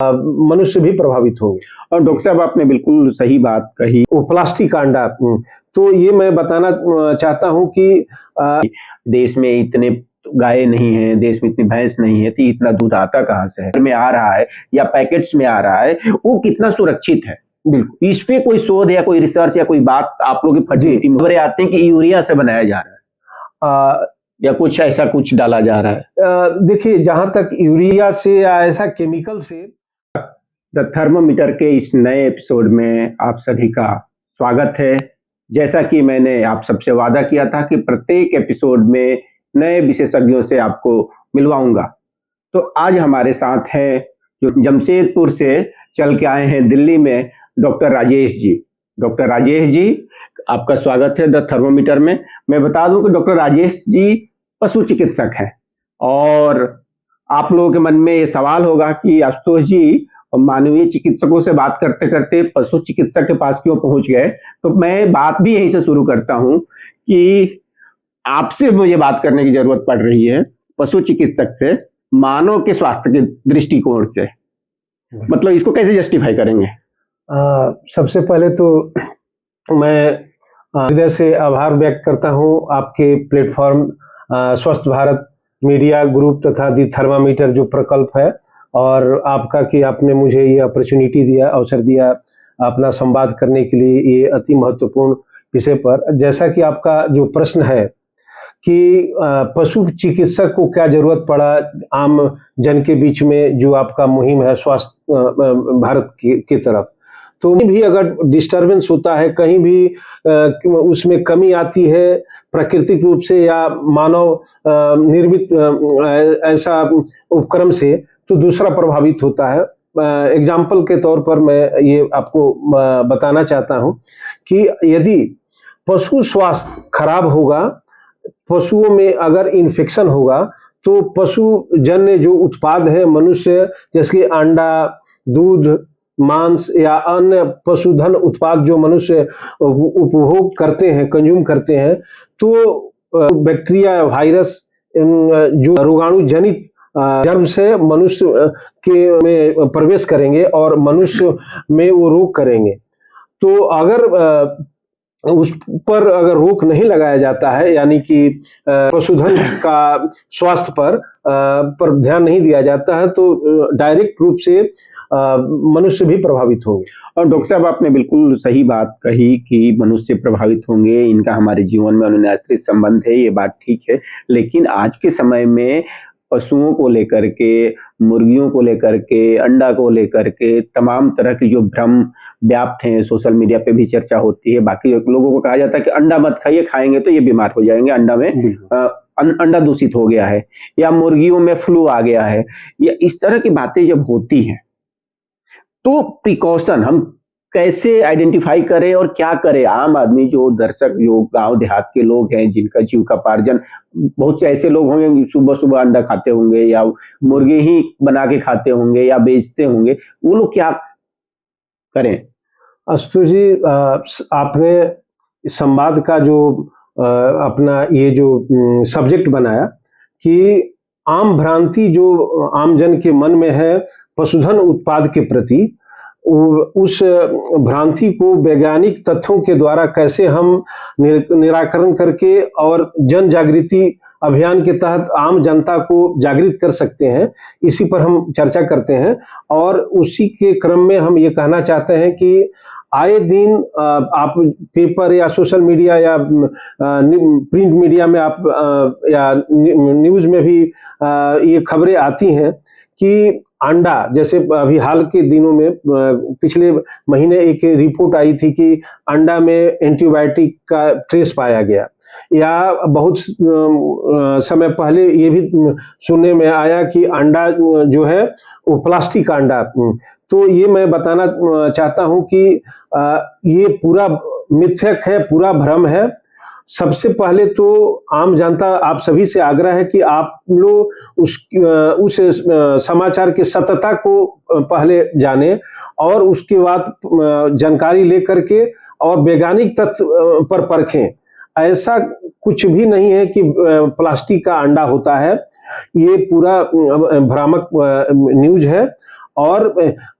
मनुष्य भी प्रभावित होंगे। और डॉक्टर साहब आपने बिल्कुल सही बात कही। वो प्लास्टिक का अंडा, तो ये मैं बताना चाहता हूँ कि देश में इतने गाय नहीं है, देश में इतनी भैंस नहीं है, तो इतना दूध आता कहाँ से है? में आ रहा है या पैकेट्स में आ रहा है, वो कितना सुरक्षित है? बिल्कुल इस पे कोई शोध या कोई रिसर्च या कोई बात आप लोग की फर्टिलिटी में आते हैं कि यूरिया से बनाया जा रहा है या कुछ ऐसा कुछ डाला जा रहा है? देखिए, जहाँ तक यूरिया से या ऐसा केमिकल से। द थर्मामीटर के इस नए एपिसोड में आप सभी का स्वागत है। जैसा कि मैंने आप सबसे वादा किया था कि प्रत्येक एपिसोड में नए विशेषज्ञों से आपको मिलवाऊंगा, तो आज हमारे साथ है जो जमशेदपुर से चल के आए हैं दिल्ली में, डॉक्टर राजेश जी। डॉक्टर राजेश जी, आपका स्वागत है द थर्मामीटर में। मैं बता दूं कि डॉक्टर राजेश जी पशु चिकित्सक हैं और आप लोगों के मन में ये सवाल होगा कि आशुतोष जी मानवीय चिकित्सकों से बात करते करते पशु चिकित्सक के पास क्यों पहुंच गए। तो मैं बात भी यहीं से शुरू करता हूं कि आपसे मुझे बात करने की जरूरत पड़ रही है पशु चिकित्सक से, मानव के स्वास्थ्य के दृष्टिकोण से। मतलब इसको कैसे जस्टिफाई करेंगे? सबसे पहले तो मैं हृदय से आभार व्यक्त करता हूं आपके प्लेटफॉर्म स्वस्थ भारत मीडिया ग्रुप तथा दी थर्मामीटर जो प्रकल्प है, और आपका कि आपने मुझे ये अपॉर्चुनिटी दिया, अवसर दिया अपना संवाद करने के लिए ये अति महत्वपूर्ण विषय पर। जैसा कि आपका जो प्रश्न है कि पशु चिकित्सक को क्या जरूरत पड़ा आम जन के बीच में, जो आपका मुहिम है स्वास्थ्य भारत की तरफ, तो भी अगर डिस्टरबेंस होता है, कहीं भी उसमें कमी आती है प्राकृतिक रूप से या मानव निर्मित ऐसा उपक्रम से, तो दूसरा प्रभावित होता है। एग्जाम्पल के तौर पर मैं ये आपको बताना चाहता हूं कि यदि पशु स्वास्थ्य खराब होगा, पशुओं में अगर इन्फेक्शन होगा, तो पशु जन्य जो उत्पाद है मनुष्य, जैसे अंडा, दूध, मांस या अन्य पशुधन उत्पाद जो मनुष्य उपभोग करते हैं, कंज्यूम करते हैं, तो बैक्टीरिया, वायरस, जो रोगाणु जनित जर्म से मनुष्य के में प्रवेश करेंगे और मनुष्य में वो रोग करेंगे। तो अगर उस पर अगर रोक नहीं लगाया जाता है, यानी कि पशुधन का स्वास्थ्य पर ध्यान नहीं दिया जाता है, तो डायरेक्ट रूप से मनुष्य भी प्रभावित होंगे। और डॉक्टर साहब आपने बिल्कुल सही बात कही कि मनुष्य प्रभावित होंगे, इनका हमारे जीवन में अनुनाश्रित संबंध है, ये बात ठीक है। लेकिन आज के समय में पशुओं को लेकर के, मुर्गियों को लेकर के, अंडा को लेकर के तमाम तरह की जो भ्रम व्याप्त हैं, सोशल मीडिया पे भी चर्चा होती है। बाकी लोगों को कहा जाता है कि अंडा मत खाइए, खाएंगे तो ये बीमार हो जाएंगे, अंडा में अंडा दूषित हो गया है या मुर्गियों में फ्लू आ गया है, या इस तरह की बातें जब होती हैं, तो प्रिकॉशन हम कैसे आइडेंटिफाई करें और क्या करें? आम आदमी, जो दर्शक, जो गांव देहात के लोग हैं, जिनका जीविकोपार्जन, बहुत से ऐसे लोग होंगे सुबह सुबह अंडा खाते होंगे या मुर्गे ही बना के खाते होंगे या बेचते होंगे, वो लोग क्या करें? आशुतोष जी, आपने संवाद का जो अपना ये जो सब्जेक्ट बनाया कि आम भ्रांति जो आमजन के मन में है पशुधन उत्पाद के प्रति, उस भ्रांति को वैज्ञानिक तथ्यों के द्वारा कैसे हम निराकरण करके और जन जागृति अभियान के तहत आम जनता को जागृत कर सकते हैं, इसी पर हम चर्चा करते हैं। और उसी के क्रम में हम ये कहना चाहते हैं कि आए दिन आप पेपर या सोशल मीडिया या प्रिंट मीडिया में आप या न्यूज में भी ये खबरें आती हैं कि अंडा, जैसे अभी हाल के दिनों में पिछले महीने एक रिपोर्ट आई थी कि अंडा में एंटीबायोटिक का ट्रेस पाया गया, या बहुत समय पहले ये भी सुनने में आया कि अंडा जो है वो प्लास्टिक का अंडा। तो ये मैं बताना चाहता हूं कि ये पूरा मिथ्यक है, पूरा भ्रम है। सबसे पहले तो आम जनता, आप सभी से आग्रह है कि आप लोग उस समाचार की सत्यता को पहले जाने और उसके बाद जानकारी लेकर के और वैज्ञानिक तथ्य पर परखें। ऐसा कुछ भी नहीं है कि प्लास्टिक का अंडा होता है, ये पूरा भ्रामक न्यूज है। और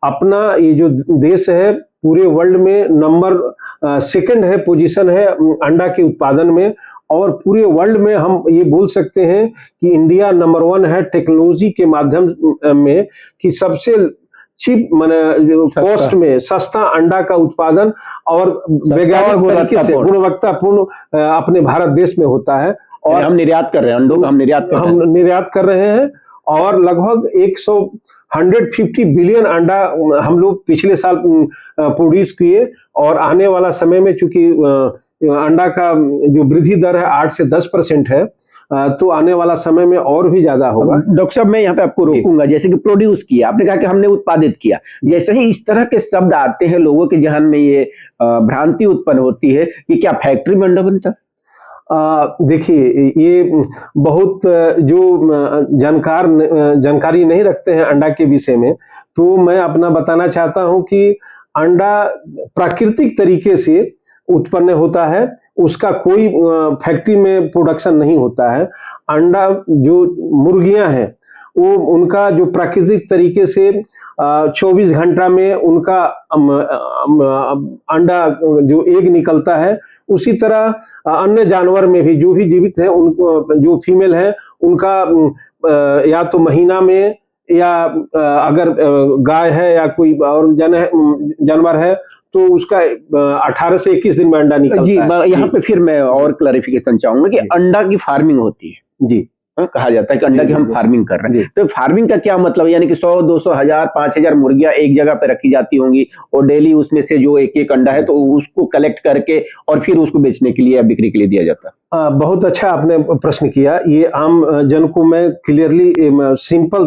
अपना ये जो देश है पूरे वर्ल्ड में नंबर सेकंड है, पोजीशन है अंडा के उत्पादन में। और पूरे वर्ल्ड में हम ये बोल सकते हैं कि इंडिया नंबर 1 है टेक्नोलॉजी के माध्यम में, कि सबसे चीप माने कॉस्ट में सस्ता अंडा का उत्पादन और वैज्ञानिक तरीके से गुणवत्तापूर्ण अपने भारत देश में होता है। और हम निर्यात कर रहे हैं, अंडों का हम निर्यात कर रहे हैं। और लगभग 150 बिलियन अंडा हम लोग पिछले साल प्रोड्यूस किए, और आने वाला समय में चूंकि अंडा का जो वृद्धि दर है 8 से 10% है, तो आने वाला समय में और भी ज्यादा होगा। डॉक्टर साहब, मैं यहाँ पे आपको रोकूंगा। जैसे कि प्रोड्यूस किया, आपने कहा कि हमने उत्पादित किया, जैसे ही इस तरह के शब्द आते हैं लोगों के जहन में ये भ्रांति उत्पन्न होती है कि क्या फैक्ट्री में अंडा बनता है? देखिए, ये बहुत जो जानकारी नहीं रखते हैं अंडा के विषय में, तो मैं अपना बताना चाहता हूं कि अंडा प्राकृतिक तरीके से उत्पन्न होता है, उसका कोई फैक्ट्री में प्रोडक्शन नहीं होता है। अंडा जो मुर्गियां हैं वो उनका जो प्राकृतिक तरीके से 24 घंटा में उनका अंडा जो एग निकलता है, उसी तरह अन्य जानवर में भी जो भी जीवित है उनको जो फीमेल है उनका या तो महीना में, या अगर गाय है या कोई और जानवर है तो उसका 18 से 21 दिन में अंडा निकलता है। जी, यहाँ पे फिर मैं और क्लैरिफिकेशन चाहूंगा कि अंडा की फार्मिंग होती है जी, कहा जाता है कि अंडा की हम फार्मिंग कर रहे हैं, तो फार्मिंग का क्या मतलब है? यानी कि 100, 200, 1000, 5000 मुर्गियां एक जगह पे रखी जाती होंगी और डेली उसमें से जो एक एक अंडा है तो उसको कलेक्ट करके और फिर उसको बेचने के लिए या बिक्री के लिए दिया जाता है। बहुत अच्छा आपने प्रश्न किया। ये आम जन को मैं क्लियरली सिंपल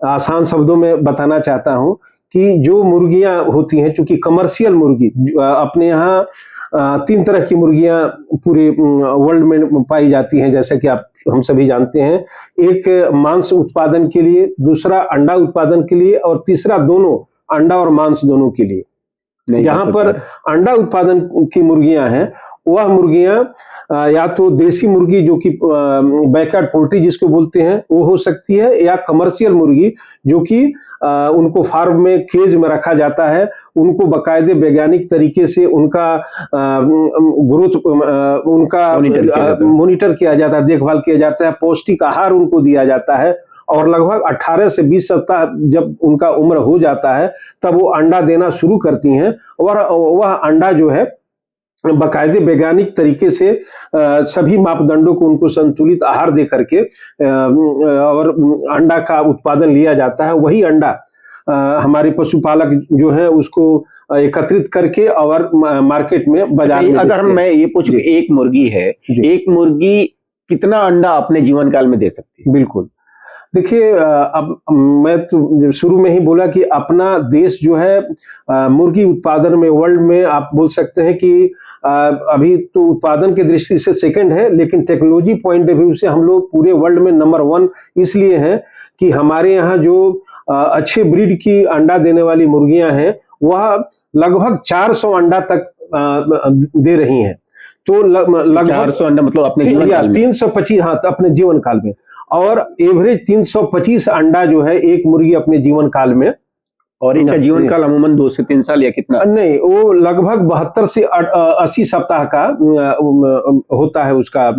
आसान शब्दों में बताना चाहता हूं कि जो मुर्गियां होती हैं, चूंकि कमर्शियल मुर्गी अपने यहाँ 3 तरह की मुर्गियां पूरे वर्ल्ड में पाई जाती हैं, जैसे कि हम सभी जानते हैं। एक मांस उत्पादन के लिए, दूसरा अंडा उत्पादन के लिए, और तीसरा दोनों अंडा और मांस दोनों के लिए। जहां पर अंडा उत्पादन की मुर्गियां हैं, वह मुर्गियां या तो देसी मुर्गी जो कि बैकयार्ड पोल्ट्री जिसको बोलते हैं वो हो सकती है, या कमर्शियल मुर्गी जो कि उनको फार्म में केज में रखा जाता है, उनको बाकायदे वैज्ञानिक तरीके से उनका ग्रोथ उनका मॉनिटर किया जाता है, देखभाल किया जाता है, पौष्टिक आहार उनको दिया जाता है, और लगभग 18 से 20 सप्ताह जब उनका उम्र हो जाता है तब वो अंडा देना शुरू करती हैं। और वह अंडा जो है बाकायदे वैज्ञानिक तरीके से सभी मापदंडों को उनको संतुलित आहार दे करके और अंडा का उत्पादन लिया जाता है। वही अंडा हमारे पशुपालक जो है उसको एकत्रित करके और मार्केट में बाजार में अगर मैं ये पूछूं, एक मुर्गी है, एक मुर्गी कितना अंडा अपने जीवन काल में दे सकती है? बिल्कुल, देखिए, अब मैं तो शुरू में ही बोला कि अपना देश जो है मुर्गी उत्पादन में वर्ल्ड में आप बोल सकते हैं कि अभी तो उत्पादन की दृष्टि से सेकंड है, लेकिन टेक्नोलॉजी पॉइंट ऑफ व्यू से हम लोग पूरे वर्ल्ड में नंबर 1 इसलिए हैं कि हमारे यहाँ जो अच्छे ब्रीड की अंडा देने वाली मुर्गियां हैं वह लगभग 400 अंडा तक दे रही हैं। तो लगभग 400 अंडा मतलब अपने जीवन काल में 325, हाँ, अपने जीवन काल में, और एवरेज 325 अंडा जो है एक मुर्गी अपने जीवन काल में। और इनका जीवन काल अमूमन 2 से 3 साल या कितना? नहीं, वो लगभग 72 से 80 सप्ताह का होता है, उसका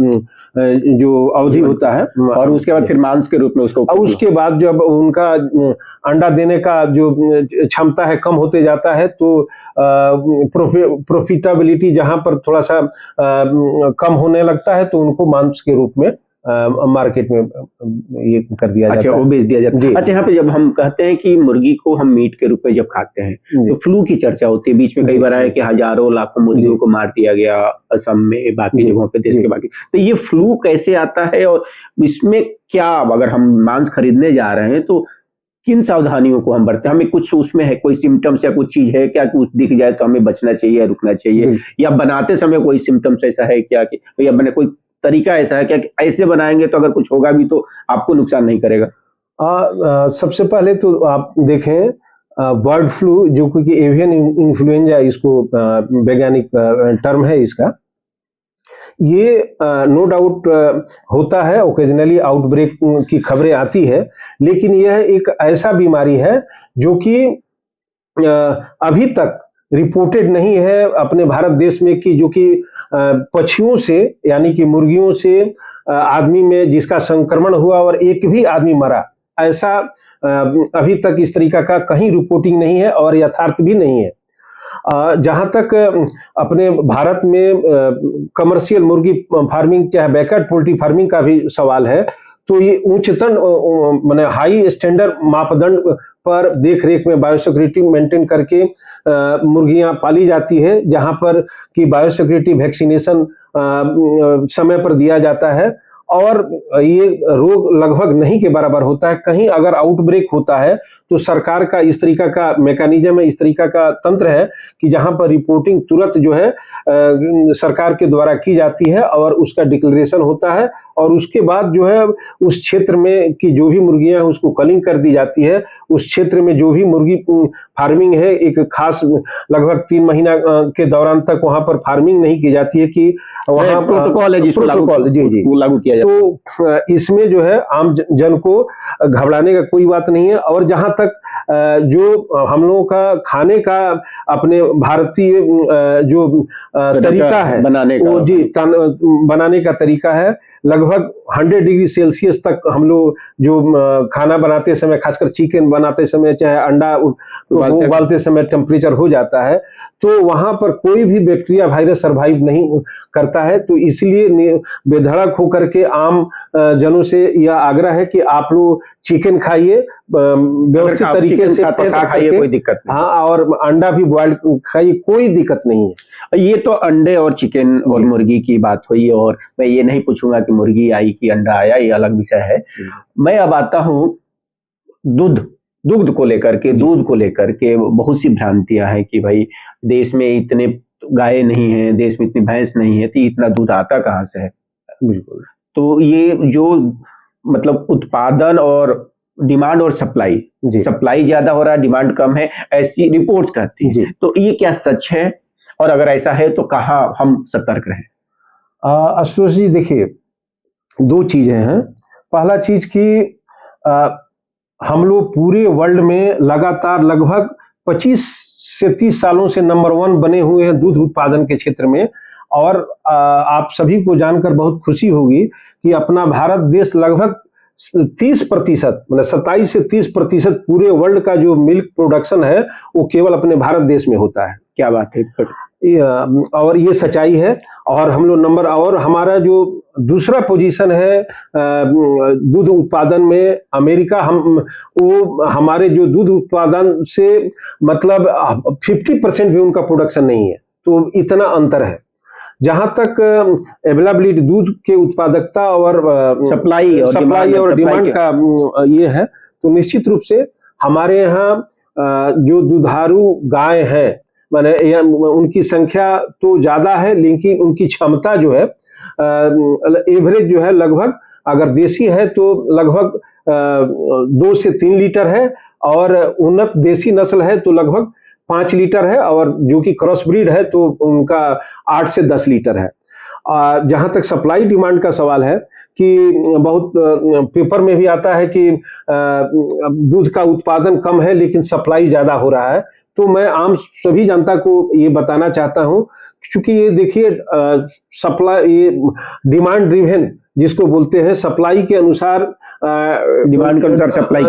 जो अवधि होता है। और उसके बाद फिर मांस के रूप में उसको, उसके बाद जब उनका अंडा देने का जो क्षमता है कम होते जाता है, तो प्रॉफिटेबिलिटी जहां पर थोड़ा सा कम होने लगता है तो उनको मांस के रूप में मार्केट में ये कर दिया जाता है, वो बेच दिया जाता है। अच्छा, यहाँ पे जब हम कहते हैं कि मुर्गी को हम मीट के रूप में जब खाते हैं तो फ्लू की चर्चा होती है, बीच में कई बार आया कि हजारों लाखों मुर्गियों को मार दिया गया असम में, बाकी जगहों पे, देश के बाकी। तो ये फ्लू कैसे आता है और इसमें क्या, अगर हम मांस खरीदने जा रहे हैं तो किन सावधानियों को हम बरतें? हमें कुछ उसमें है कोई सिम्टम्स या कुछ चीज है क्या, कुछ दिख जाए तो हमें बचना चाहिए या रुकना चाहिए, या बनाते समय कोई सिम्टम्स ऐसा है क्या कि, या बने कोई तरीका ऐसा है क्या कि ऐसे बनाएंगे तो अगर कुछ होगा भी तो आपको नुकसान नहीं करेगा? सबसे पहले तो आप देखें बर्ड फ्लू, जो कि एवियन इन्फ्लुएंजा इसको वैज्ञानिक टर्म है इसका, ये नो डाउट होता है, ओकेजनली आउटब्रेक की खबरें आती है, लेकिन यह एक ऐसा बीमारी है जो कि अभी तक रिपोर्टेड नहीं है अपने भारत देश में, कि जो कि पक्षियों से यानी कि मुर्गियों से आदमी में जिसका संक्रमण हुआ और एक भी आदमी मरा, ऐसा अभी तक इस तरीका का कहीं रिपोर्टिंग नहीं है और यथार्थ भी नहीं है। जहाँ तक अपने भारत में कमर्शियल मुर्गी फार्मिंग चाहे बैकयार्ड पोल्ट्री फार्मिंग का भी सवाल है, तो ये उच्चतम माने हाई स्टैंडर्ड मापदंड पर देख रेख में बायोसिक्योरिटी मेंटेन करके मुर्गियां पाली जाती है, जहां पर कि बायोसिक्योरिटी वैक्सीनेशन समय पर दिया जाता है और ये रोग लगभग नहीं के बराबर होता है। कहीं अगर आउटब्रेक होता है तो सरकार का इस तरीका का मैकेनिज्म है, इस तरीका का तंत्र है कि जहां पर रिपोर्टिंग तुरंत जो है सरकार के द्वारा की जाती है और उसका डिक्लेरेशन होता है और उसके बाद जो है उस क्षेत्र में की जो भी मुर्गियां हैं उसको कलिंग कर दी जाती है। उस क्षेत्र में जो भी मुर्गी फार्मिंग है एक खास लगभग 3 महीना के दौरान तक वहां पर फार्मिंग नहीं की जाती है, कि वहां प्रोटोकॉल है जिसको प्रोटोकॉल लागू किया जाता है। तो इसमें जो है आम जन को घबराने का कोई बात नहीं है। और जहां तक जो हम लोगों का खाने का अपने भारतीय जो तरीका है बनाने का, वो जी बनाने का तरीका है, लगभग 100 डिग्री सेल्सियस तक हम लोग जो खाना बनाते समय, खासकर चिकन बनाते समय चाहे अंडा उबालते समय टेम्परेचर हो जाता है, तो वहां पर कोई भी बैक्टीरिया वायरस सर्वाइव नहीं करता है। तो इसलिए बेधड़क होकर के आम जनों से यह आग्रह है कि आप लोग चिकन खाइए, व्यवस्थित तरीके से पका खाइए, कोई दिक्कत नहीं। हाँ, और अंडा भी बॉइल्ड खाइए, कोई दिक्कत नहीं है। ये तो अंडे और चिकन और मुर्गी की बात हुई, और मैं ये नहीं पूछूंगा कि मुर्गी आई कि अंडा आया, ये अलग विषय है। मैं अब आता हूँ दूध को लेकर के। दूध को लेकर के बहुत सी भ्रांतियां हैं कि भाई देश में इतने गाय नहीं है, देश में इतनी भैंस नहीं है, तो इतना दूध आता कहाँ से है? बिल्कुल। तो ये जो मतलब उत्पादन और डिमांड और सप्लाई ज्यादा हो रहा है, डिमांड कम है, ऐसी रिपोर्ट्स कहती है। तो ये क्या सच है? और अगर ऐसा है तो कहाँ हम सतर्क रहें? आशुतोष जी, देखिए, 2 चीजें हैं। पहला चीज कि हम लोग पूरे वर्ल्ड में लगातार लगभग 25 से 30 सालों से नंबर 1 बने हुए हैं दूध उत्पादन के क्षेत्र में। और आप सभी को जानकर बहुत खुशी होगी कि अपना भारत देश लगभग 30% मतलब 27 से 30% पूरे वर्ल्ड का जो मिल्क प्रोडक्शन है वो केवल अपने भारत देश में होता है। क्या बात है! और ये सच्चाई है। और हम लोग और हमारा जो दूसरा पोजीशन है दूध उत्पादन में, अमेरिका वो हमारे जो दूध उत्पादन से मतलब 50% भी उनका प्रोडक्शन नहीं है, तो इतना अंतर है। जहां तक अवेलेबिलिटी दूध के उत्पादकता और सप्लाई और डिमांड का ये है, तो निश्चित रूप से हमारे यहाँ जो दुधारू गाय है, माने उनकी संख्या तो ज्यादा है, लेकिन उनकी क्षमता जो है एवरेज जो है लगभग, अगर देसी है तो लगभग 2 से 3 लीटर है, और उन्नत देसी नस्ल है तो लगभग 5 लीटर है, और जो कि क्रॉस ब्रीड है तो उनका 8 से 10 लीटर है। जहां तक सप्लाई डिमांड का सवाल है कि बहुत पेपर में भी आता है कि दूध का उत्पादन कम है लेकिन सप्लाई ज्यादा हो रहा है, तो मैं आम सभी जनता को ये बताना चाहता हूं, क्योंकि ये देखिए सप्लाई, ये डिमांड ड्रिवन जिसको बोलते हैं, सप्लाई के अनुसार डिमांड के अनुसार सप्लाई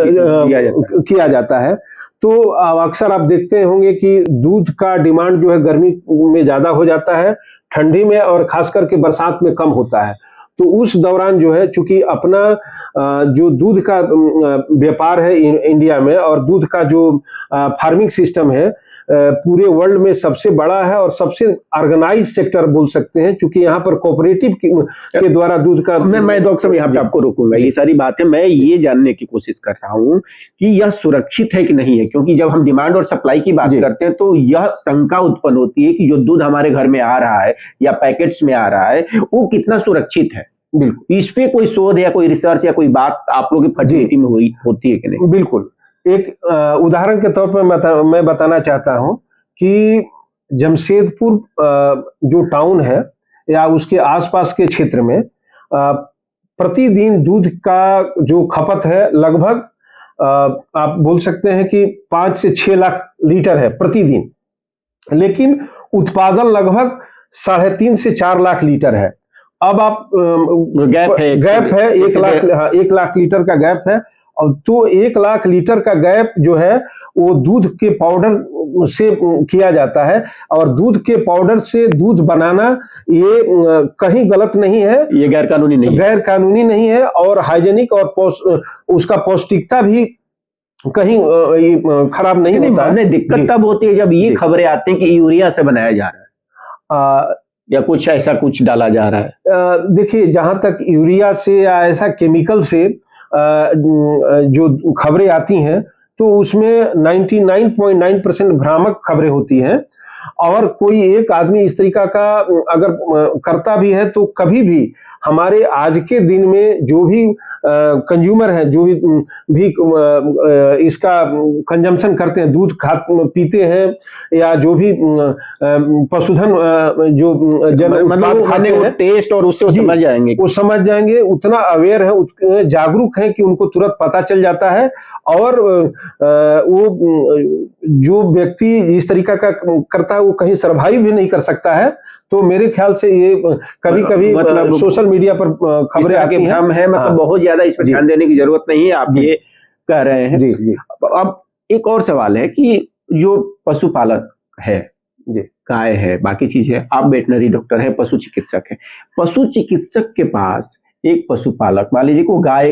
किया जाता है। तो अक्सर आप देखते होंगे कि दूध का डिमांड जो है गर्मी में ज्यादा हो जाता है, ठंडी में और खास करके बरसात में कम होता है। तो उस दौरान जो है, चूंकि अपना जो दूध का व्यापार है इंडिया में, और दूध का जो फार्मिंग सिस्टम है पूरे वर्ल्ड में सबसे बड़ा है और सबसे ऑर्गेनाइज सेक्टर बोल सकते हैं, क्योंकि यहाँ पर कोऑपरेटिव के द्वारा दूध का मैं डॉक्टर साहब यहाँ पे आपको रोकूंगा। ये सारी बातें मैं ये जानने की कोशिश कर रहा हूँ कि यह सुरक्षित है कि नहीं है, क्योंकि जब हम डिमांड और सप्लाई की बात करते हैं तो यह शंका उत्पन्न होती है कि जो दूध हमारे घर में आ रहा है या पैकेट्स में आ रहा है वो कितना सुरक्षित है। बिल्कुल, इस पे कोई शोध या कोई रिसर्च या कोई बात आप लोगों की फैसिलिटी में होती है कि नहीं? बिल्कुल, एक उदाहरण के तौर पर मैं बताना चाहता हूं कि जमशेदपुर जो टाउन है, या उसके आसपास के क्षेत्र में प्रतिदिन दूध का जो खपत है लगभग आप बोल सकते हैं कि 5 से 6 लाख लीटर है प्रतिदिन, लेकिन उत्पादन लगभग 3.5 से 4 लाख लीटर है। अब आप गैप है 1 लाख लीटर का गैप है। और तो 1 लाख लीटर का गैप जो है वो दूध के पाउडर से किया जाता है, और दूध के पाउडर से दूध बनाना ये कहीं गलत नहीं है, ये गैर कानूनी नहीं है, और हाइजेनिक और उसका पौष्टिकता भी कहीं खराब नहीं होता है। दिक्कत तब होती है जब ये खबरें आती हैं कि यूरिया से बनाया जा रहा है या कुछ ऐसा कुछ डाला जा रहा है। देखिए, जहां तक यूरिया से या ऐसा केमिकल से जो खबरें आती हैं तो उसमें 99.9% भ्रामक खबरें होती हैं, और कोई एक आदमी इस तरीका का अगर करता भी है तो कभी भी हमारे आज के दिन में जो भी कंज्यूमर है, जो भी इसका कंजम्पशन करते हैं, दूध पीते हैं, या जो भी पशुधन जो मतलब खाने वो टेस्ट और उससे वो समझ जाएंगे, उतना अवेयर है, जागरूक है कि उनको तुरंत पता चल जाता है। और वो जो व्यक्ति इस तरीका का करता है वो कहीं सर्वाइव भी नहीं कर सकता है। तो मेरे ख्याल से ये कभी-कभी मतलब सोशल मीडिया पर खबरें आके भ्रम है, मतलब बहुत ज्यादा इस पर ध्यान देने की जरूरत नहीं है, आप ये कह रहे हैं। जी। अब एक और सवाल है कि जो पशुपालक है, गाय है, बाकी चीज है, आप वेटनरी डॉक्टर है, पशु चिकित्सक है, पशु चिकित्सक के पास एक पशुपालक मान लीजिए को गाय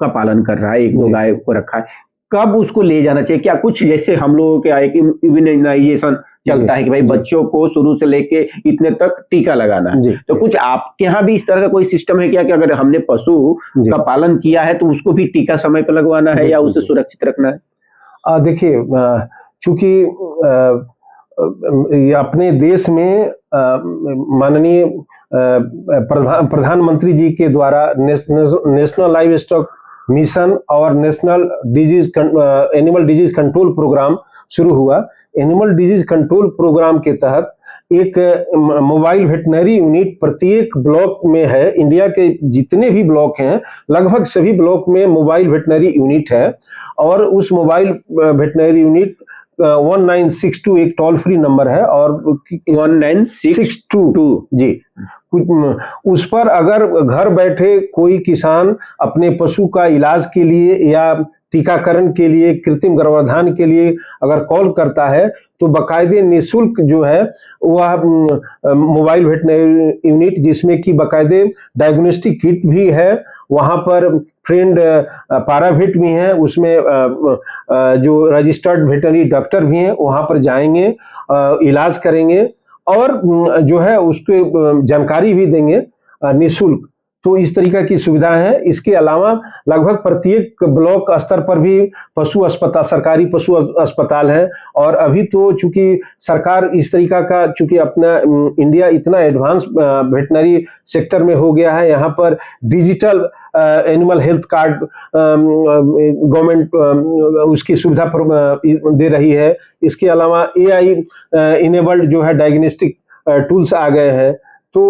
का पालन कर रहा है, 1-2 गाय को रखा है, कब उसको ले जाना चाहिए? क्या कुछ जैसे हम लोगों के आए कि इम्यूनाइजेशन चलता है कि भाई बच्चों को शुरू से लेके इतने तक टीका लगाना है, तो कुछ आपके यहाँ भी इस तरह का कोई सिस्टम है क्या कि अगर हमने पशु का पालन किया है तो उसको भी टीका समय पर लगवाना है या उसे सुरक्षित रखना है? देखिए, चूंकि अपने देश में माननीय प्रधानमंत्री जी के द्वारा नेशनल लाइव स्टॉक मिशन और national animal disease control program शुरू हुआ। एनिमल डिजीज कंट्रोल प्रोग्राम के तहत एक मोबाइल वेटनरी यूनिट प्रत्येक ब्लॉक में है। इंडिया के जितने भी ब्लॉक हैं लगभग सभी ब्लॉक में मोबाइल वेटनरी यूनिट है, और उस मोबाइल वेटनरी यूनिट 1962 एक टोल फ्री नंबर है, और 1962 जी, उस पर अगर घर बैठे कोई किसान अपने पशु का इलाज के लिए या टीकाकरण के लिए, कृत्रिम गर्भाधान के लिए अगर कॉल करता है तो बाकायदे निःशुल्क जो है वह मोबाइल वेटनरी यूनिट, जिसमें कि बाकायदे डायग्नोस्टिक किट भी है, वहां पर ट्रेंड पैरावेट भी हैं, उसमें जो रजिस्टर्ड वेटनरी डॉक्टर भी हैं, वहां पर जाएंगे, इलाज करेंगे और जो है उसको जानकारी भी देंगे निःशुल्क। तो इस तरीका की सुविधा है। इसके अलावा लगभग प्रत्येक ब्लॉक स्तर पर भी पशु अस्पताल, सरकारी पशु अस्पताल है, और अभी तो चूंकि सरकार इस तरीका का, चूंकि अपना इंडिया इतना एडवांस वेटनरी सेक्टर में हो गया है, यहाँ पर digital animal health card government उसकी सुविधा दे रही है। इसके अलावा AI इनेबल्ड जो है डायग्नोस्टिक टूल्स आ गए हैं। तो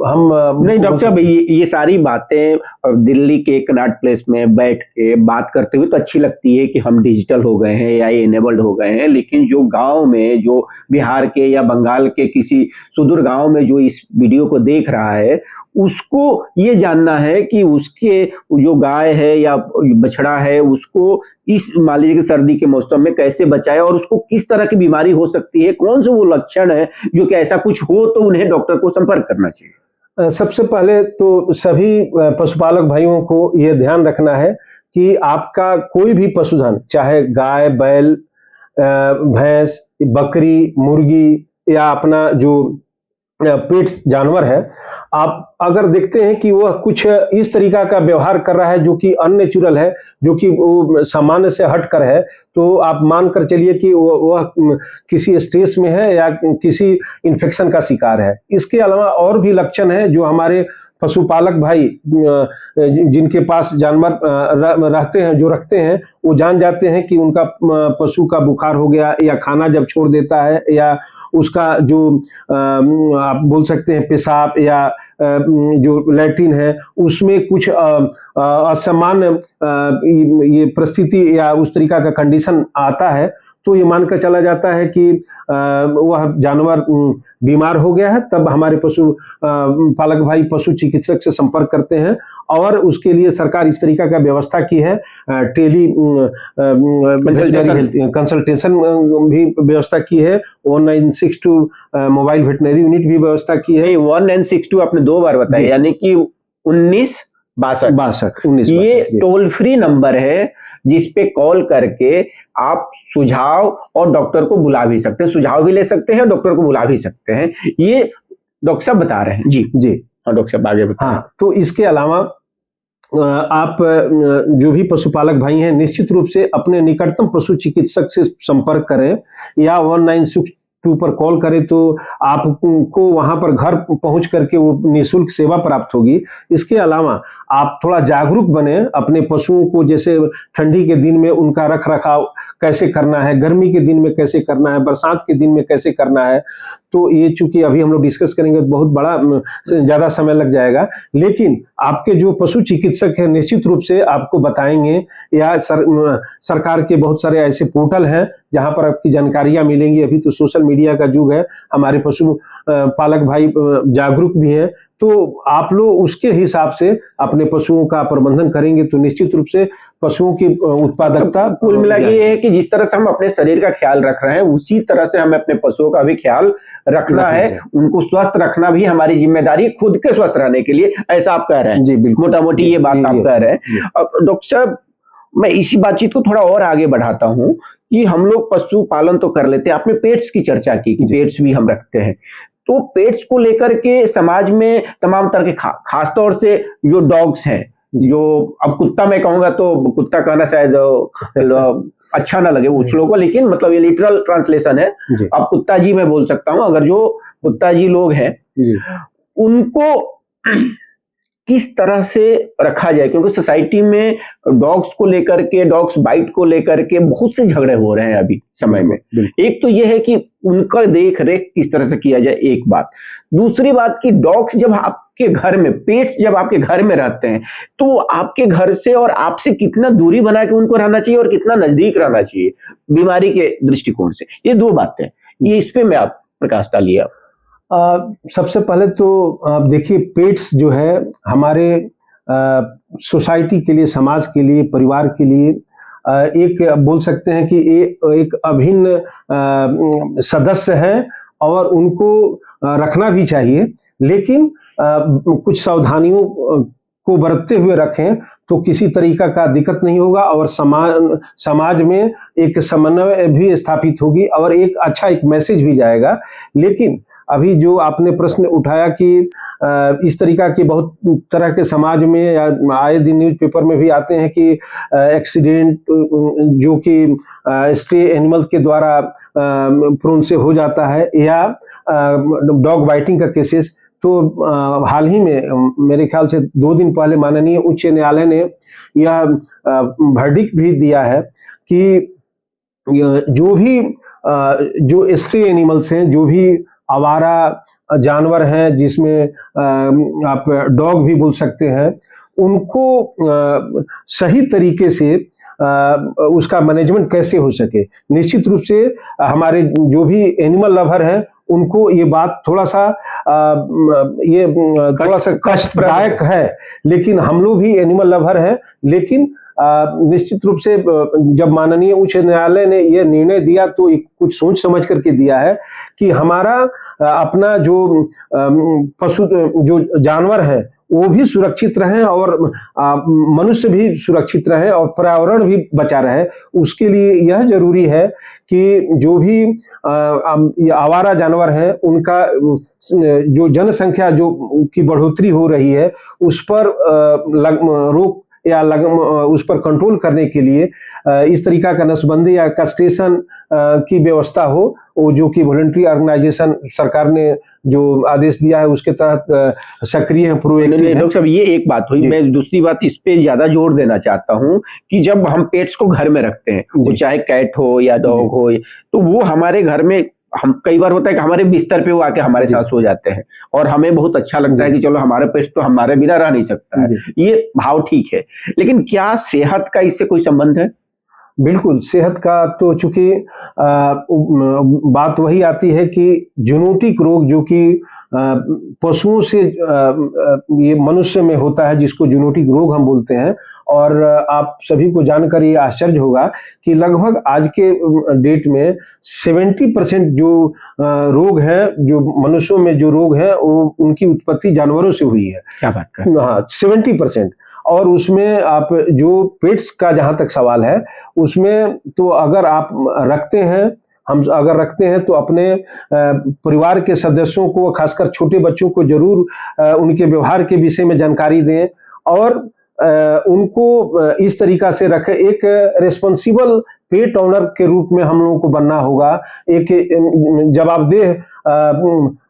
हम नहीं डॉक्टर भाई, ये सारी बातें दिल्ली के कनॉट प्लेस में बैठ के बात करते हुए तो अच्छी लगती है कि हम डिजिटल हो गए हैं या इनेबल्ड हो गए हैं, लेकिन जो गांव में, जो बिहार के या बंगाल के किसी सुदूर गांव में जो इस वीडियो को देख रहा है, उसको ये जानना है कि उसके जो गाय है या बछड़ा है उसको इस मान लीजिए कि सर्दी के मौसम में कैसे बचाए और उसको किस तरह की बीमारी हो सकती है, कौन से वो लक्षण है जो कि ऐसा कुछ हो तो उन्हें डॉक्टर को संपर्क करना चाहिए। सबसे पहले तो सभी पशुपालक भाइयों को यह ध्यान रखना है कि आपका कोई भी पशुधन, चाहे गाय, बैल, भैंस, बकरी, मुर्गी या अपना जो पेट्स जानवर है, आप अगर देखते हैं कि वह कुछ इस तरीका का व्यवहार कर रहा है जो कि अननेचुरल है, जो कि वो सामान्य से हटकर है, तो आप मान कर चलिए कि वह किसी स्ट्रेस में है या किसी इन्फेक्शन का शिकार है। इसके अलावा और भी लक्षण है जो हमारे पशुपालक भाई जिनके पास जानवर रहते हैं, जो रखते हैं, वो जान जाते हैं कि उनका पशु का बुखार हो गया या खाना जब छोड़ देता है या उसका जो आप बोल सकते हैं पेशाब या जो लैट्रिन है उसमें कुछ असामान्य ये परिस्थिति या उस तरीका का कंडीशन आता है, तो ये मानकर चला जाता है कि वह जानवर बीमार हो गया है। तब हमारे पशु पालक भाई पशु चिकित्सक से संपर्क करते हैं और उसके लिए सरकार इस तरीका का व्यवस्था की है। टेली कंसल्टेशन भी व्यवस्था की है। 1962 मोबाइल वेटनरी यूनिट भी व्यवस्था की है। 1962 आपने 2 बार बताया, यानी कि 1962 ये टोल फ्री नंबर है जिस पे कॉल करके आप सुझाव और डॉक्टर को बुला भी सकते हैं, सुझाव भी ले सकते हैं, डॉक्टर को बुला भी सकते हैं। ये डॉक्टर साहब बता रहे हैं। जी जी हाँ डॉक्टर साहब आगे बताएं। हाँ, तो इसके अलावा आप जो भी पशुपालक भाई हैं निश्चित रूप से अपने निकटतम पशु चिकित्सक से संपर्क करें या 1962 पर कॉल करें, तो आपको वहां पर घर पहुंच करके वो निःशुल्क सेवा प्राप्त होगी। इसके अलावा आप थोड़ा जागरूक बने अपने पशुओं को, जैसे ठंडी के दिन में उनका रख रखाव कैसे करना है, गर्मी के दिन में कैसे करना है, बरसात के दिन में कैसे करना है। तो ये चूंकि अभी हम लोग डिस्कस करेंगे तो बहुत बड़ा ज्यादा समय लग जाएगा, लेकिन आपके जो पशु चिकित्सक है निश्चित रूप से आपको बताएंगे। या सरकार के बहुत सारे ऐसे पोर्टल हैं जहां पर आपकी जानकारियां मिलेंगी। अभी तो सोशल मीडिया का युग है, हमारे पशु पालक भाई जागरूक भी हैं, तो आप लोग उसके हिसाब से अपने पशुओं का प्रबंधन करेंगे तो निश्चित रूप से पशुओं की उत्पादकता। कुल मिला के ये है कि जिस तरह से हम अपने शरीर का ख्याल रख रहे हैं उसी तरह से हमें अपने पशुओं का भी ख्याल रखना है। उनको स्वस्थ रखना भी हमारी जिम्मेदारी, खुद के स्वस्थ रहने के लिए, ऐसा आप कह रहे हैं। जी बिल्कुल, मोटा मोटी ये बात आप कह रहे हैं। अब डॉक्टर साहब मैं इसी बातचीत को थोड़ा और आगे बढ़ाता हूं कि हम लोग पशु पालन तो कर लेते हैं, आपने पेट्स की चर्चा की कि पेट्स भी हम रखते हैं, तो पेट्स को लेकर के समाज में तमाम तरह के खासतौर से जो डॉग्स हैं, जो अब कुत्ता मैं कहूंगा तो कुत्ता कहना शायद अच्छा ना लगे उस लोगों को, लेकिन मतलब ये लिटरल ट्रांसलेशन है, अब कुत्ता जी मैं बोल सकता हूं। अगर जो कुत्ता जी लोग हैं उनको किस तरह से रखा जाए, क्योंकि सोसाइटी में डॉग्स को लेकर के, डॉग्स बाइट को लेकर के बहुत से झगड़े हो रहे हैं अभी समय में। एक तो यह है कि उनका देख रेख किस तरह से किया जाए, एक बात। दूसरी बात कि डॉग्स जब आपके घर में, पेट्स जब आपके घर में रहते हैं, तो आपके घर से और आपसे कितना दूरी बना के उनको रहना चाहिए और कितना नजदीक रहना चाहिए बीमारी के दृष्टिकोण से, ये 2 बातें, ये इस पे मैं आप प्रकाश डालिए। सबसे पहले तो आप देखिए, पेट्स जो है हमारे सोसाइटी के लिए, समाज के लिए, परिवार के लिए एक बोल सकते हैं कि एक अभिन्न सदस्य है और उनको रखना भी चाहिए, लेकिन कुछ सावधानियों को बरतते हुए रखें तो किसी तरीका का दिक्कत नहीं होगा और समाज में एक समन्वय भी स्थापित होगी और एक अच्छा एक मैसेज भी जाएगा। लेकिन अभी जो आपने प्रश्न उठाया कि इस तरीका के बहुत तरह के समाज में या आए दिन न्यूज़पेपर में भी आते हैं कि एक्सीडेंट जो कि स्ट्रे एनिमल के द्वारा प्रोन से हो जाता है या डॉग बाइटिंग का केसेस। तो हाल ही में मेरे ख्याल से 2 दिन पहले माननीय उच्च न्यायालय ने यह वर्डिक्ट भी दिया है कि जो भी जो स्ट्रे एनिमल्स हैं, जो भी आवारा जानवर हैं, जिसमें आप डॉग भी बोल सकते हैं, उनको सही तरीके से उसका मैनेजमेंट कैसे हो सके। निश्चित रूप से हमारे जो भी एनिमल लवर हैं उनको ये बात थोड़ा सा कष्टदायक है, लेकिन हम लोग भी एनिमल लवर हैं। लेकिन निश्चित रूप से जब माननीय उच्च न्यायालय ने यह निर्णय दिया तो कुछ सोच समझ करके दिया है कि हमारा अपना जो पशु जो जानवर है वो भी सुरक्षित रहें और मनुष्य भी सुरक्षित रहे और पर्यावरण भी बचा रहे। उसके लिए यह जरूरी है कि जो भी आवारा जानवर हैं उनका जो जनसंख्या जो की बढ़ोतरी हो रही है उस पर रोक या उस पर कंट्रोल करने के लिए इस तरीका का नसबंदी या कास्ट्रेशन की व्यवस्था हो, वो जो कि वॉलंटरी ऑर्गेनाइजेशन सरकार ने जो आदेश दिया है उसके तहत सक्रिय है, प्रोएक्टिव है। डॉक्टर साहब, ये एक बात हुई। मैं दूसरी बात इस पे ज्यादा जोर देना चाहता हूँ कि जब हम पेट्स को घर में रखते हैं, वो चाहे कैट हो या डॉग हो, तो वो हमारे घर में, हम कई बार होता है कि हमारे बिस्तर पे वो आके हमारे साथ सो जाते हैं और हमें बहुत अच्छा लगता है कि चलो हमारे पेट्स तो हमारे बिना रह नहीं सकता है। ये भाव ठीक है, लेकिन क्या सेहत का इससे कोई संबंध है? बिल्कुल, सेहत का तो चूंकि बात वही आती है कि जूनोटिक रोग जो कि पशुओं से ये मनुष्य में होता है, जिसको जूनोटिक रोग हम बोलते हैं। और आप सभी को जानकर ये आश्चर्य होगा कि लगभग आज के डेट में 70% जो रोग हैं, जो मनुष्यों में जो रोग हैं, वो उनकी उत्पत्ति जानवरों से हुई है। क्या बात कर? हाँ, 70%। और उसमें आप जो पेट्स का जहां तक सवाल है, उसमें तो अगर आप रखते हैं, हम अगर रखते हैं तो अपने परिवार के सदस्यों को, खासकर छोटे बच्चों को जरूर उनके व्यवहार के विषय में जानकारी दें और उनको इस तरीका से रखें। एक रिस्पॉन्सिबल पेट ओनर के रूप में हम लोगों को बनना होगा, एक जवाबदेह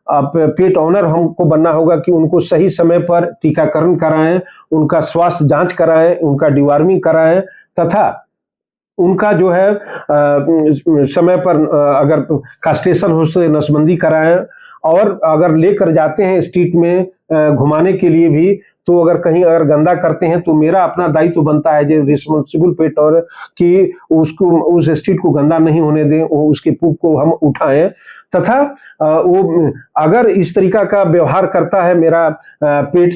आप पेट ओनर हमको बनना होगा कि उनको सही समय पर टीकाकरण कराएं, उनका स्वास्थ्य जांच कराएं, उनका डिवॉर्मिंग कराएं तथा उनका जो है समय पर अगर कास्ट्रेशन हो तो नसबंदी कराएं। और अगर लेकर जाते हैं स्ट्रीट में घुमाने के लिए भी, तो अगर गंदा करते हैं तो मेरा अपना दायित्व बनता है जो रिस्पॉन्सिबल पेट ओनर कि उसको, उस स्ट्रीट को गंदा नहीं होने दें, उसके पूप को हम उठाएं तथा वो अगर इस तरीका का व्यवहार करता है, मेरा पेट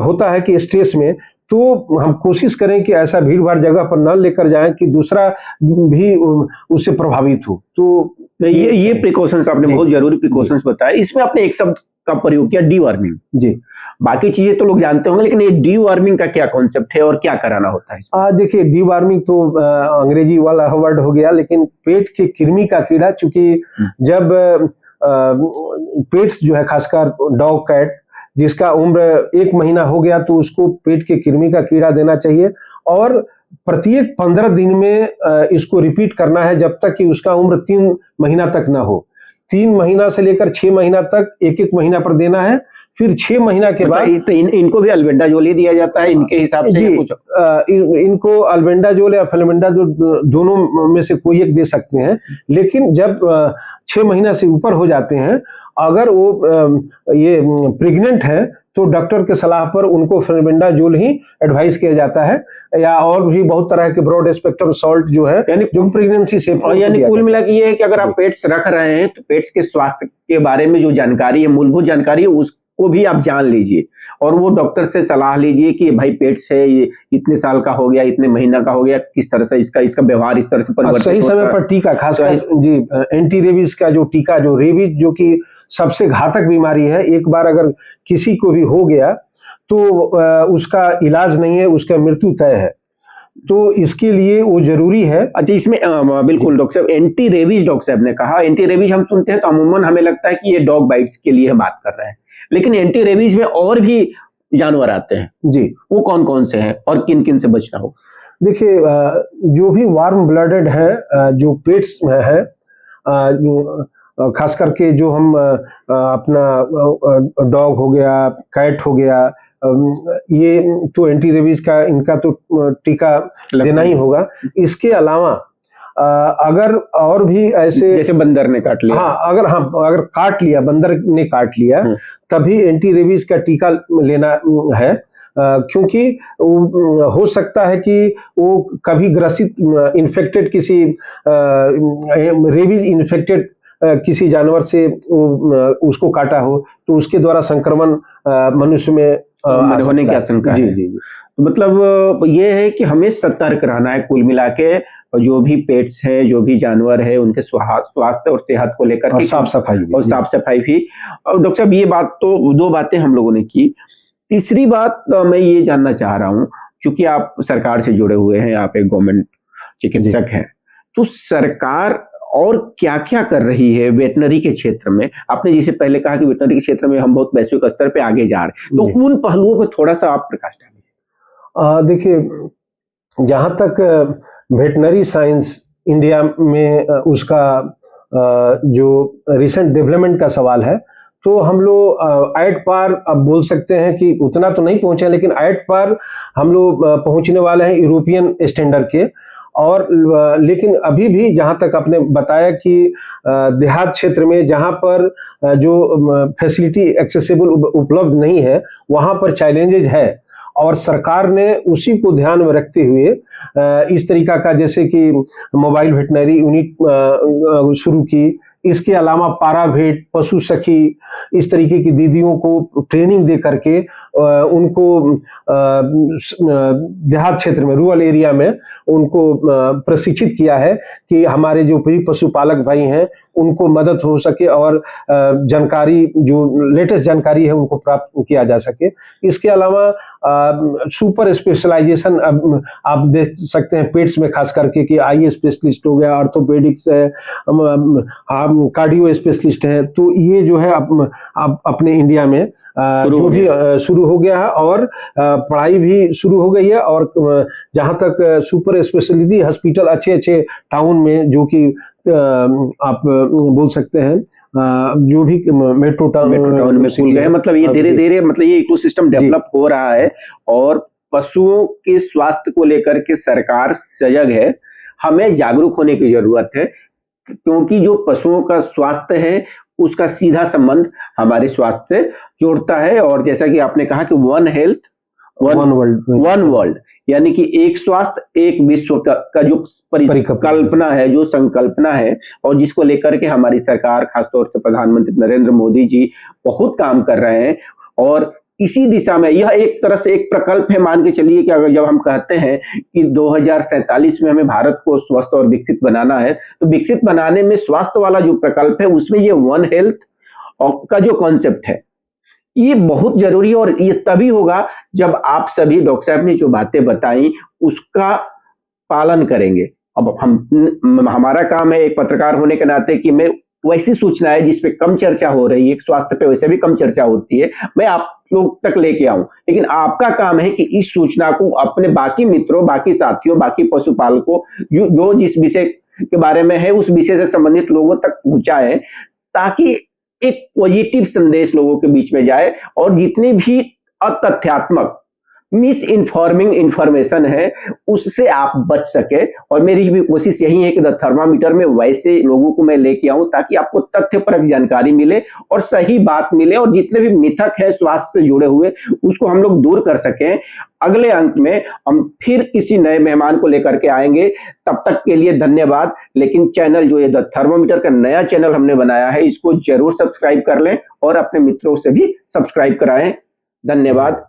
होता है कि स्ट्रेस में, तो हम कोशिश करें कि ऐसा भीड़ भाड़ जगह पर न लेकर जाएं कि दूसरा भी उससे प्रभावित हो। तो ये प्रिकॉशंस आपने बहुत जरूरी प्रिकॉशंस बताए। इसमें आपने एक शब्द का प्रयोग किया, डीवॉर्मिंग। जी, बाकी चीजें तो लोग जानते होंगे, लेकिन ये डीवॉर्मिंग का क्या कॉन्सेप्ट है और क्या कराना होता है? देखिए, डीवॉर्मिंग तो अंग्रेजी वाला वर्ड हो गया, लेकिन पेट के कृमि का कीड़ा, चूंकि जब पेट्स जो है, खासकर डॉग कैट, जिसका उम्र 1 महीना हो गया तो उसको पेट के कृमि का कीड़ा देना चाहिए और प्रत्येक 15 दिन में इसको रिपीट करना है जब तक कि उसका उम्र 3 महीना तक ना हो। 3 महीना से लेकर 6 महीना तक 1-1 महीना पर देना है। फिर 6 महीना के बाद तो इनको भी अल्बेंडाजोल ही दिया जाता है इनके हिसाब से? जी, इनको अल्बेंडाजोल या फेल्बेंडाजोल दोनों में से कोई एक दे सकते हैं। लेकिन जब 6 महीना से ऊपर हो जाते हैं, अगर वो ये प्रेग्नेंट है, तो डॉक्टर के सलाह पर उनको फेल्बेंडाजोल ही एडवाइस किया जाता है, या और भी बहुत तरह के ब्रॉड स्पेक्ट्रम सॉल्ट जो है, यानी जो प्रेगनेंसी से। यानी कुल मिला के ये है कि अगर आप पेट्स रख रहे हैं तो पेट्स के स्वास्थ्य के बारे में जो जानकारी है, मूलभूत जानकारी है, उसको भी आप जान लीजिए और वो डॉक्टर से सलाह लीजिए कि भाई पेट्स है, ये इतने साल का हो गया, इतने महीना का हो गया, किस तरह से इसका व्यवहार इस तरह से परिवर्तित सही समय पर टीका, खासकर जी एंटी रेबीज का जो टीका, जो रेबीज जो कि सबसे घातक बीमारी है, एक बार अगर किसी को भी हो गया तो उसका इलाज नहीं है, उसका मृत्यु तय है। तो इसके लिए वो जरूरी है। अच्छा, इसमें बिल्कुल डॉक्टर साहब, एंटी रेबीज डॉक्टर साहब ने कहा, एंटी रेबीज हम सुनते हैं तो अमूमन हमें लगता है कि ये डॉग बाइट्स के लिए बात कर रहे हैं, लेकिन एंटी रेबीज में और भी जानवर आते हैं जी, वो कौन कौन से हैं और किन किन से बचना हो? देखिए, जो भी वार्म ब्लडेड है, जो पेट्स में है, खास करके जो हम अपना डॉग हो गया, कैट हो गया, ये तो एंटी रेबीज का इनका तो टीका देना ही होगा। इसके अलावा अगर और भी ऐसे, जैसे बंदर ने काट लिया, अगर काट लिया, बंदर ने काट लिया, तभी एंटी रेबीज का टीका लेना है, क्योंकि हो सकता है कि वो कभी ग्रसित इन्फेक्टेड किसी रेबीज इन्फेक्टेड किसी जानवर से उसको काटा हो, तो उसके द्वारा संक्रमण मनुष्य में होने की आशंका है। जी। तो मतलब ये है कि हमें सतर्क रहना है कुल मिला के, जो भी पेट्स है, जो भी जानवर है, उनके स्वास्थ्य और सेहत को लेकर के, साफ सफाई भी। और डॉक्टर साहब, ये बात तो 2 बातें हम लोगों ने की। तीसरी बात मैं ये जानना चाह रहा हूँ, क्योंकि आप सरकार से जुड़े हुए हैं, आप एक गवर्नमेंट चिकित्सक हैं, तो सरकार और क्या क्या कर रही है वेटनरी के क्षेत्र में? आपने जैसे पहले कहा कि वेटनरी के क्षेत्र में हम बहुत वैश्विक स्तर पे आगे जा रहे हैं, तो उन पहलुओं पर थोड़ा सा आप प्रकाश डालिए। देखिए, जहाँ तक वेटनरी साइंस इंडिया में उसका जो रिसेंट डेवलपमेंट का सवाल है, तो हम लोग एट पार अब बोल सकते हैं कि उतना तो नहीं पहुंचे, लेकिन एट पार हम लोग पहुंचने वाले हैं यूरोपियन स्टैंडर्ड के। और लेकिन अभी भी जहाँ तक आपने बताया कि देहात क्षेत्र में जहाँ पर जो फैसिलिटी एक्सेसिबल उपलब्ध नहीं है, वहाँ पर चैलेंजेज है। और सरकार ने उसी को ध्यान में रखते हुए इस तरीका का, जैसे कि मोबाइल वेटनरी यूनिट शुरू की। इसके अलावा पारावेट, पशु सखी, इस तरीके की दीदियों को ट्रेनिंग दे करके उनको देहात क्षेत्र में, रूरल एरिया में उनको प्रशिक्षित किया है कि हमारे जो भी पशुपालक भाई हैं उनको मदद हो सके और जानकारी, जो लेटेस्ट जानकारी है, उनको प्राप्त किया जा सके। इसके अलावा सुपर स्पेशलाइजेशन अब आप देख सकते हैं पेट्स में, खास करके कि आई स्पेशलिस्ट हो गया, ऑर्थोपेडिक्स है, कार्डियो स्पेशलिस्ट है। तो ये जो है अब अपने इंडिया में जो भी शुरू हो गया है, और पढ़ाई भी शुरू हो गई है। और जहाँ तक सुपर स्पेशलिटी हॉस्पिटल अच्छे अच्छे टाउन में, जो कि आप बोल सकते हैं जो भी मेट्रो टाउन में खुल गए, मतलब ये धीरे धीरे, मतलब ये इकोसिस्टम डेवलप हो रहा है। और पशुओं के स्वास्थ्य को लेकर के सरकार सजग है। हमें जागरूक होने की जरूरत है, क्योंकि जो पशुओं का स्वास्थ्य है उसका सीधा संबंध हमारे स्वास्थ्य से जोड़ता है। और जैसा कि आपने कहा कि वन हेल्थ वन वर्ल्ड, यानी कि एक स्वास्थ्य एक विश्व का जो परिकल्पना है, जो संकल्पना है, और जिसको लेकर के हमारी सरकार, खासतौर से प्रधानमंत्री नरेंद्र मोदी जी बहुत काम कर रहे हैं। और इसी दिशा में यह एक तरह से एक प्रकल्प है। मान के चलिए कि अगर जब हम कहते हैं कि 2047 में हमें भारत को स्वस्थ और विकसित बनाना है, तो विकसित बनाने में स्वास्थ्य वाला जो प्रकल्प है, उसमें ये वन हेल्थ का जो कॉन्सेप्ट है, ये बहुत जरूरी है। और ये तभी होगा जब आप सभी डॉक्टर साहब ने जो बातें बताई उसका पालन करेंगे। अब हमारा काम है एक पत्रकार होने के नाते कि मैं वैसी सूचनाएं जिस पे कम चर्चा हो रही है, स्वास्थ्य पे वैसे भी कम चर्चा होती है, मैं आप लोग तक लेके आऊं। लेकिन आपका काम है कि इस सूचना को अपने बाकी मित्रों, बाकी साथियों, बाकी पशुपालकों, जो जिस विषय के बारे में है उस विषय से संबंधित लोगों तक पहुंचाएं, ताकि एक पॉजिटिव संदेश लोगों के बीच में जाए। और जितनी भी अतथ्यात्मक मिस इन्फॉर्मिंग इंफॉर्मेशन है उससे आप बच सके। और मेरी भी कोशिश यही है कि द थर्मामीटर में वैसे लोगों को मैं लेके आऊं, ताकि आपको तथ्यपरक जानकारी मिले और सही बात मिले, और जितने भी मिथक है स्वास्थ्य से जुड़े हुए उसको हम लोग दूर कर सकें। अगले अंक में हम फिर किसी नए मेहमान को लेकर के आएंगे। तब तक के लिए धन्यवाद। लेकिन चैनल जो ये द थर्मामीटर का नया चैनल हमने बनाया है, इसको जरूर सब्सक्राइब कर लें और अपने मित्रों से भी सब्सक्राइब कराएं। धन्यवाद।